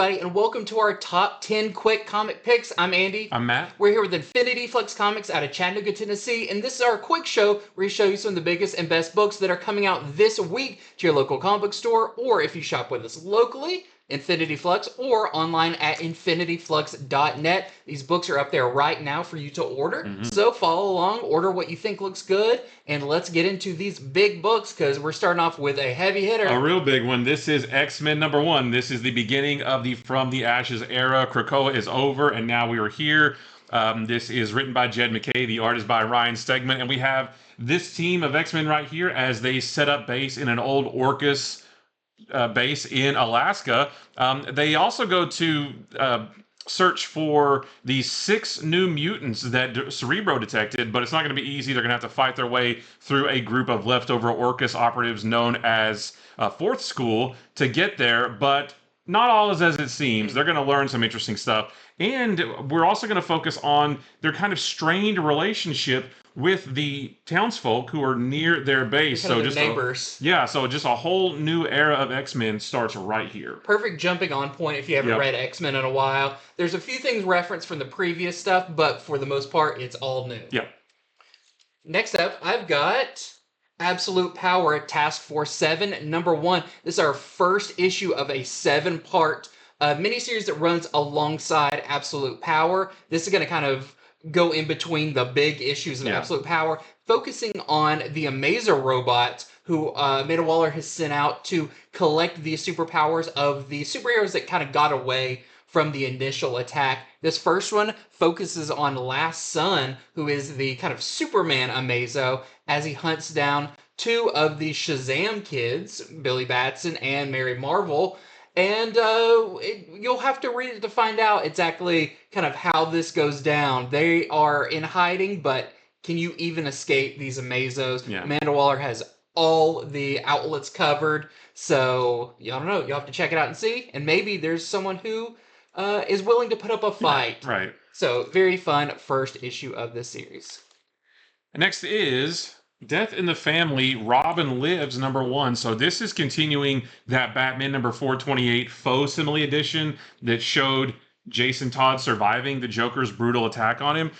everybody, and welcome to our top 10 quick comic picks. I'm Andy. I'm Matt. We're here with Infinity Flux Comics out of Chattanooga, Tennessee, and this is our quick show where we show you some of the biggest and best books that are coming out this week to your local comic book store, or if you shop with us locally, Infinity Flux, or online at infinityflux.net. These books are up there right now for you to order. So follow along, order what you think looks good, and let's get into these big books because we're starting off with a heavy hitter. A real big one. This is X-Men #1. This is the beginning of the From the Ashes era. Krakoa is over, and now we are here. This is written by Jed MacKay. The art is by Ryan Stegman, and we have this team of X-Men right here as they set up base in an old Orcus base in Alaska. They also go to search for the 6 new mutants that Cerebro detected, but it's not going to be easy. They're going to have to fight their way through a group of leftover Orcus operatives known as Fourth School to get there, but not all is as it seems. They're going to learn some interesting stuff. And we're also going to focus on their kind of strained relationship with the townsfolk who are near their base. So just neighbors. So just a whole new era of X-Men starts right here. Perfect jumping on point if you haven't read X-Men in a while. There's a few things referenced from the previous stuff, but for the most part, it's all new. Yep. Next up, I've got Absolute Power Task Force VII #1. This is our first issue of a 7-part miniseries that runs alongside Absolute Power. This is going to kind of go in between the big issues of Absolute Power, focusing on the Amazer robot who Amanda Waller has sent out to collect the superpowers of the superheroes that kind of got away from the initial attack. This first one focuses on Last Son, who is the kind of Superman Amazo, as he hunts down 2 of the Shazam kids, Billy Batson and Mary Marvel. And you'll have to read it to find out exactly kind of how this goes down. They are in hiding, but can you even escape these Amazos? Yeah. Amanda Waller has all the outlets covered, so I don't know. You'll have to check it out and see. And maybe there's someone who is willing to put up a fight. Yeah, right. So very fun first issue of this series. Next is Death in the Family, Robin Lives #1. So this is continuing that Batman #428 faux simile edition that showed Jason Todd surviving the Joker's brutal attack on him.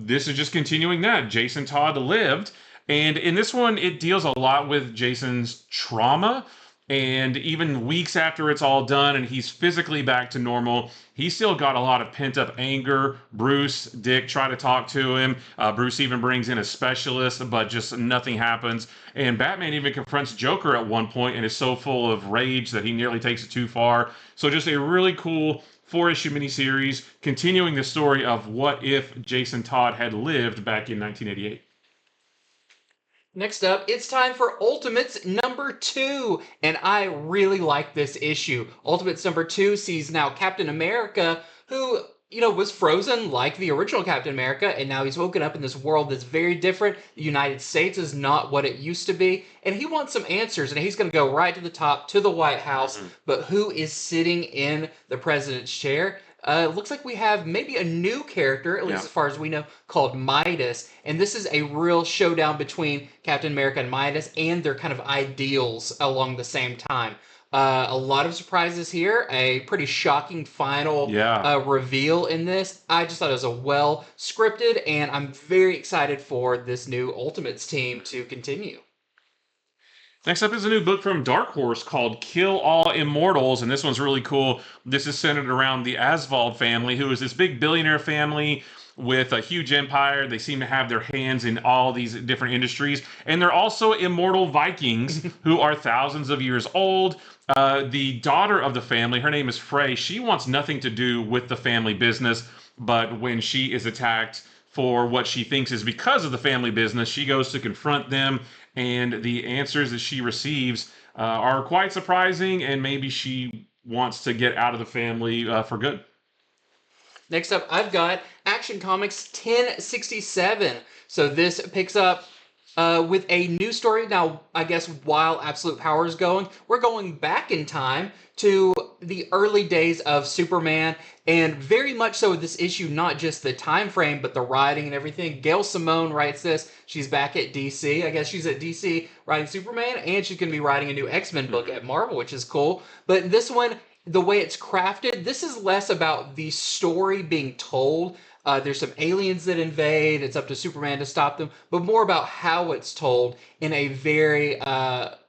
This is just continuing that. Jason Todd lived. And in this one, it deals a lot with Jason's trauma. And even weeks after it's all done and he's physically back to normal, he's still got a lot of pent-up anger. Bruce, Dick try to talk to him. Bruce even brings in a specialist, but just nothing happens. And Batman even confronts Joker at one point and is so full of rage that he nearly takes it too far. So just a really cool 4-issue miniseries continuing the story of what if Jason Todd had lived back in 1988. Next up, it's time for Ultimates #2, and I really like this issue. Ultimates #2 sees now Captain America, who, was frozen like the original Captain America, and now he's woken up in this world that's very different. The United States is not what it used to be, and he wants some answers, and he's going to go right to the top, to the White House, but who is sitting in the president's chair? Looks like we have maybe a new character, at least as far as we know, called Midas. And this is a real showdown between Captain America and Midas and their kind of ideals along the same time. A lot of surprises here. A pretty shocking final reveal in this. I just thought it was a well-scripted, and I'm very excited for this new Ultimates team to continue. Next up is a new book from Dark Horse called Kill All Immortals, and this one's really cool. This is centered around the Aswald family, who is this big billionaire family with a huge empire. They seem to have their hands in all these different industries, and they're also immortal Vikings who are thousands of years old. The daughter of the family, her name is Frey, she wants nothing to do with the family business, but when she is attacked for what she thinks is because of the family business, she goes to confront them, and the answers that she receives are quite surprising, and maybe she wants to get out of the family for good. Next up, I've got Action Comics 1067. So this picks up with a new story. Now, I guess while Absolute Power is going, we're going back in time to the early days of Superman, and very much so this issue, not just the time frame, but the writing and everything. Gail Simone writes this. She's back at DC. I guess she's at DC writing Superman, and she's going to be writing a new X-Men book at Marvel, which is cool. But this one, the way it's crafted, this is less about the story being told. There's some aliens that invade. It's up to Superman to stop them, but more about how it's told in a very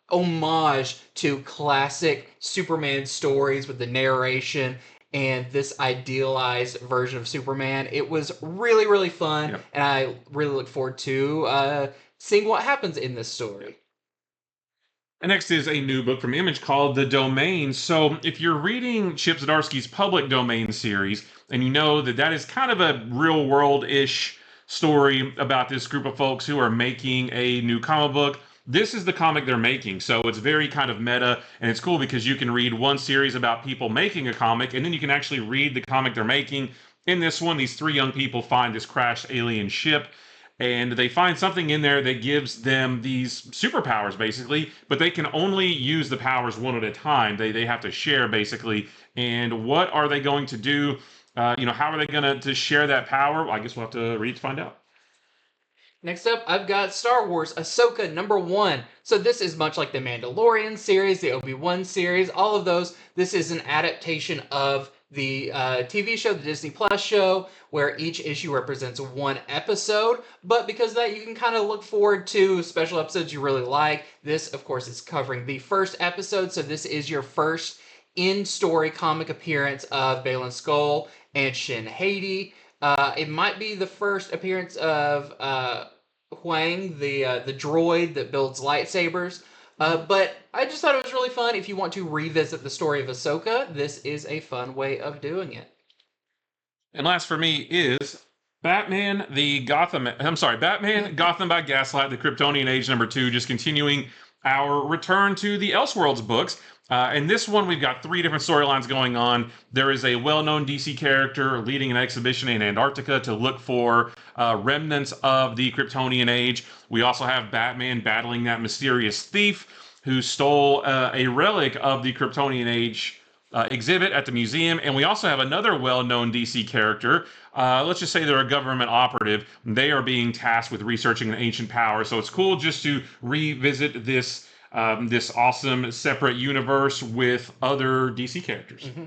homage to classic Superman stories with the narration and this idealized version of Superman. It was really, really fun, Yep. and I really look forward to seeing what happens in this story. And next is a new book from Image called The Domain. So if you're reading Chip Zdarsky's Public Domain series, and you know that that is kind of a real world-ish story about this group of folks who are making a new comic book, this is the comic they're making. So it's very kind of meta, and it's cool because you can read one series about people making a comic, and then you can actually read the comic they're making. In this one, these three young people find this crashed alien ship, and they find something in there that gives them these superpowers, basically, but they can only use the powers one at a time. They have to share, basically. And what are they going to do? How are they going to share that power? Well, I guess we'll have to read to find out. Next up, I've got Star Wars Ahsoka #1. So this is much like the Mandalorian series, the Obi-Wan series, all of those. This is an adaptation of the TV show, the Disney Plus show, where each issue represents one episode. But because of that, you can kind of look forward to special episodes you really like. This, of course, is covering the first episode. So this is your first in-story comic appearance of Baylan Skoll and Shin Hati. It might be the first appearance of Huang, the droid that builds lightsabers. But I just thought it was really fun. If you want to revisit the story of Ahsoka, this is a fun way of doing it. And last for me is Batman Gotham by Gaslight, the Kryptonian Age #2, just continuing our return to the Elseworlds books. In this one, we've got 3 different storylines going on. There is a well-known DC character leading an exhibition in Antarctica to look for remnants of the Kryptonian Age. We also have Batman battling that mysterious thief who stole a relic of the Kryptonian Age exhibit at the museum. And we also have another well-known DC character. Let's just say they're a government operative. They are being tasked with researching an ancient power. So it's cool just to revisit this awesome separate universe with other DC characters. Mm-hmm.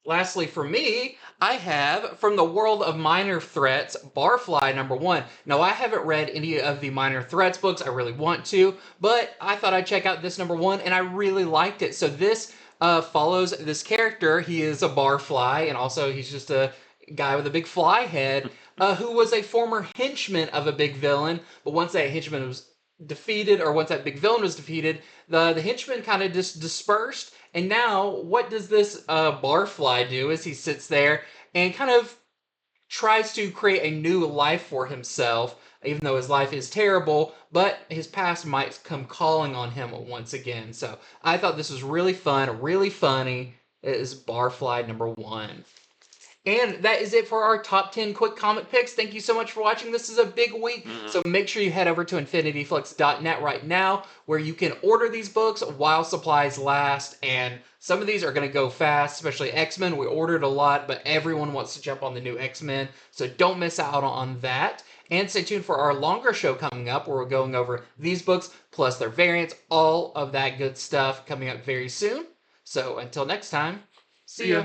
Lastly, for me, I have From the World of Minor Threats, Barfly #1. Now, I haven't read any of the Minor Threats books. I really want to, but I thought I'd check out this #1, and I really liked it. So this follows this character. He is a barfly, and also he's just a guy with a big fly head who was a former henchman of a big villain, but once that henchman was defeated, or once that big villain was defeated, the henchmen kind of just dispersed. And now, what does this barfly do? Is he sits there and kind of tries to create a new life for himself, even though his life is terrible, but his past might come calling on him once again. So I thought this was really fun, really funny. It is Barfly #1. And that is it for our top 10 quick comic picks. Thank you so much for watching. This is a big week, so make sure you head over to infinityflix.net right now, where you can order these books while supplies last. And some of these are going to go fast, especially X-Men. We ordered a lot, but everyone wants to jump on the new X-Men, so don't miss out on that. And stay tuned for our longer show coming up, where we're going over these books, plus their variants, all of that good stuff coming up very soon. So until next time, see ya.